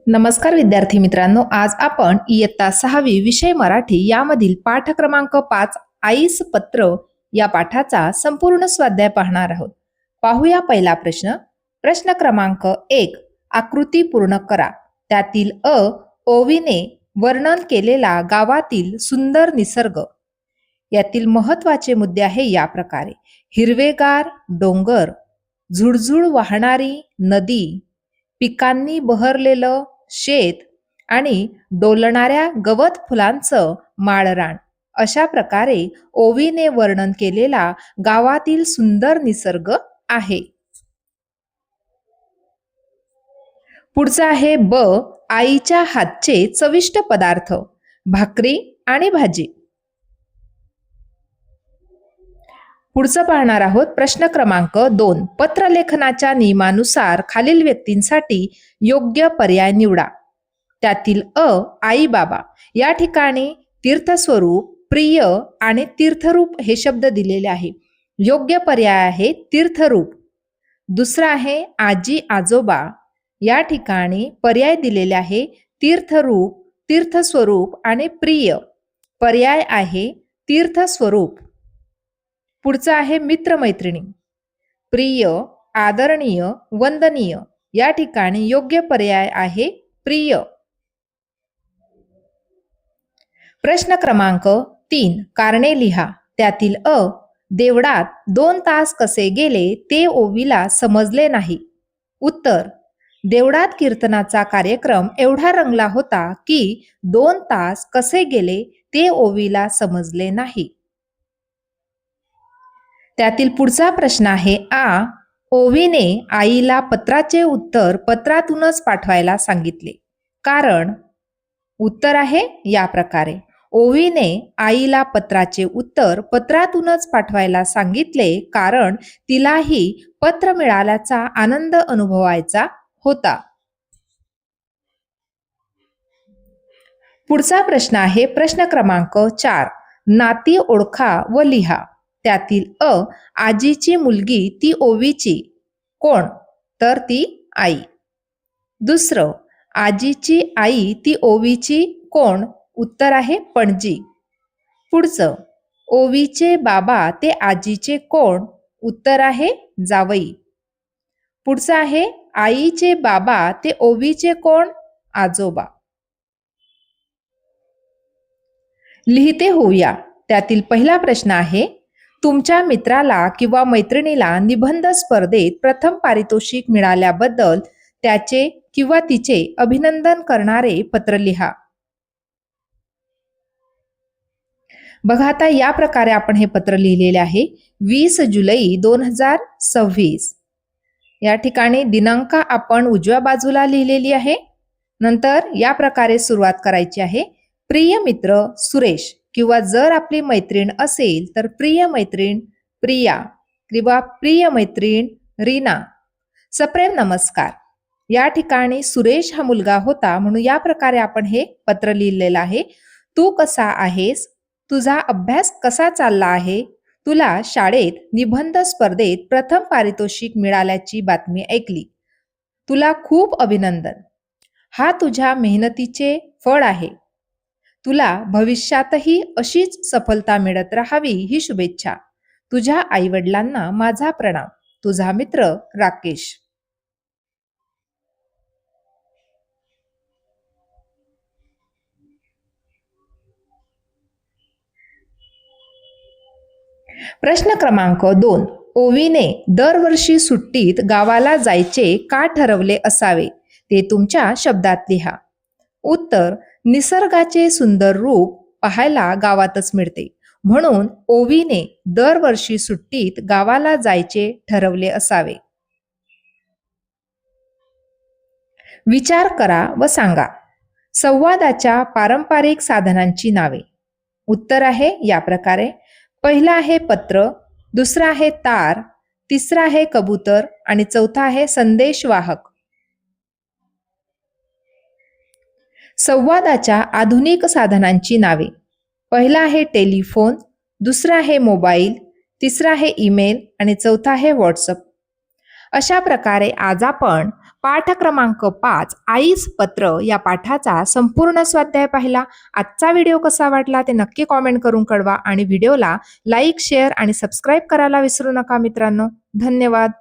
नमस्कार विद्यार्थी मित्रांनो, आज आपण इयत्ता 6वी विषय मराठी यामधील पाठ क्रमांक 5 आईस पत्र या पाठाचा संपूर्ण स्वाध्याय पाहणार आहोत. पाहूया पहिला प्रश्न. प्रश्न क्रमांक 1. आकृती पूर्ण करा. त्यातील ओवीने वर्णन केलेला गावातील सुंदर निसर्ग. यातील महत्वाचे मुद्दे आहे या प्रकारे: हिरवेगार डोंगर, झुळझुळ वाहणारी नदी, पिकांनी बहरलेलं शेत आणि डोलणाऱ्या गवत फुलांचं माळरान. अशा प्रकारे ओवीने वर्णन केलेला गावातील सुंदर निसर्ग आहे. पुढचा आहे ब. आईच्या हातचे चविष्ट पदार्थ, भाकरी आणि भाजी. पुढचं पाहणार आहोत. प्रश्न क्रमांक 2. पत्रलेखनाच्या नियमानुसार खालील व्यक्तींसाठी योग्य पर्याय निवडा. त्यातील आई बाबा. या ठिकाणी तीर्थस्वरूप, प्रिय आणि तीर्थरूप हे शब्द दिलेले आहे. योग्य पर्याय आहे तीर्थरूप. दुसरा आहे आजी आजोबा. या ठिकाणी पर्याय दिलेले आहे तीर्थरूप, तीर्थस्वरूप आणि प्रिय. पर्याय आहे तीर्थस्वरूप. पुढचा आहे मित्रमैत्रिणी. प्रिय, आदरणीय, वंदनीय. या ठिकाणी योग्य पर्याय आहे प्रिय. प्रश्न क्रमांक 3. कारणे लिहा. त्यातील देवळात 2 तास कसे गेले ते ओवीला समजले नाही. उत्तर: देवळात कीर्तनाचा कार्यक्रम एवढा रंगला होता की 2 तास कसे गेले ते ओवीला समजले नाही. त्यातील पुढचा प्रश्न आहे आ. ओवीने आईला पत्राचे उत्तर पत्रातूनच पाठवायला सांगितले. कारण. उत्तर आहे या प्रकारे: ओवीने आईला पत्राचे उत्तर पत्रातूनच पाठवायला सांगितले कारण तिलाही पत्र मिळाल्याचा आनंद अनुभवायचा होता. पुढचा प्रश्न आहे प्रश्न क्रमांक 4. नाती ओळखा व लिहा. त्यातील आजीची मुलगी ती ओवीची कोण? तर ती आई. दुसरं, आजीची आई ती ओवीची कोण? उत्तर आहे पणजी. पुढचं, ओवीचे बाबा ते आजीचे कोण? उत्तर आहे जावई. पुढचं आहे आईचे बाबा ते ओवीचे कोण? आजोबा. लिहिते होऊया. त्यातील पहिला प्रश्न आहे: तुमच्या मित्राला किंवा मैत्रिणीला निबंध स्पर्धेत प्रथम पारितोषिक मिळाल्याबद्दल त्याचे किंवा तिचे अभिनंदन करणारे पत्र लिहा. बघा, आता या प्रकारे आपण हे पत्र लिहिलेले आहे. 20 जुलै 2026. या ठिकाणी दिनांक आपण उजव्या बाजूला लिहिलेली आहे. नंतर या प्रकारे सुरुवात करायची आहे: प्रिय मित्र सुरेश, किंवा जर आपली मैत्रीण असेल तर प्रिय मैत्रीण प्रिया किंवा प्रिय मैत्रीण रीना. सप्रेम नमस्कार. या ठिकाणी सुरेश हा मुलगा होता म्हणून या प्रकारे आपण हे पत्र लिहिलेलं आहे. तू कसा आहेस? तुझा अभ्यास कसा चालला आहे? तुला शाळेत निबंध स्पर्धेत प्रथम पारितोषिक मिळाल्याची बातमी ऐकली. तुला खूप अभिनंदन. हा तुझ्या मेहनतीचे फळ आहे. तुला भविष्यातही अशीच सफलता मिळत राहावी ही शुभेच्छा. तुझ्या आईवडिलांना माझा प्रणाम. तुझा मित्र राकेश. प्रश्न क्रमांक 2. ओवीने दरवर्षी सुट्टीत गावाला जायचे का ठरवले असावे ते तुमच्या शब्दात लिहा. उत्तर: निसर्गाचे सुंदर रूप पाहायला गावातच मिळते म्हणून ओवीने दरवर्षी सुट्टीत गावाला जायचे ठरवले असावे. विचार करा व सांगा. संवादाच्या पारंपरिक साधनांची नावे. उत्तर आहे या प्रकारे: पहिला आहे पत्र, दुसरा आहे तार, तिसरा आहे कबूतर आणि चौथा आहे संदेशवाहक. संवादाच्या आधुनिक साधनांची नावे. पहिला आहे टेलिफोन, दुसरा आहे मोबाईल, तिसरा आहे ईमेल आणि चौथा आहे व्हॉट्सअप. अशा प्रकारे आज आपण पाठ क्रमांक 5 आईस पत्र या पाठाचा संपूर्ण स्वाध्याय पाहिला. आजचा व्हिडिओ कसा वाटला ते नक्की कॉमेंट करून कळवा आणि व्हिडिओला लाईक, शेअर आणि सबस्क्राईब करायला विसरू नका मित्रांनो. धन्यवाद.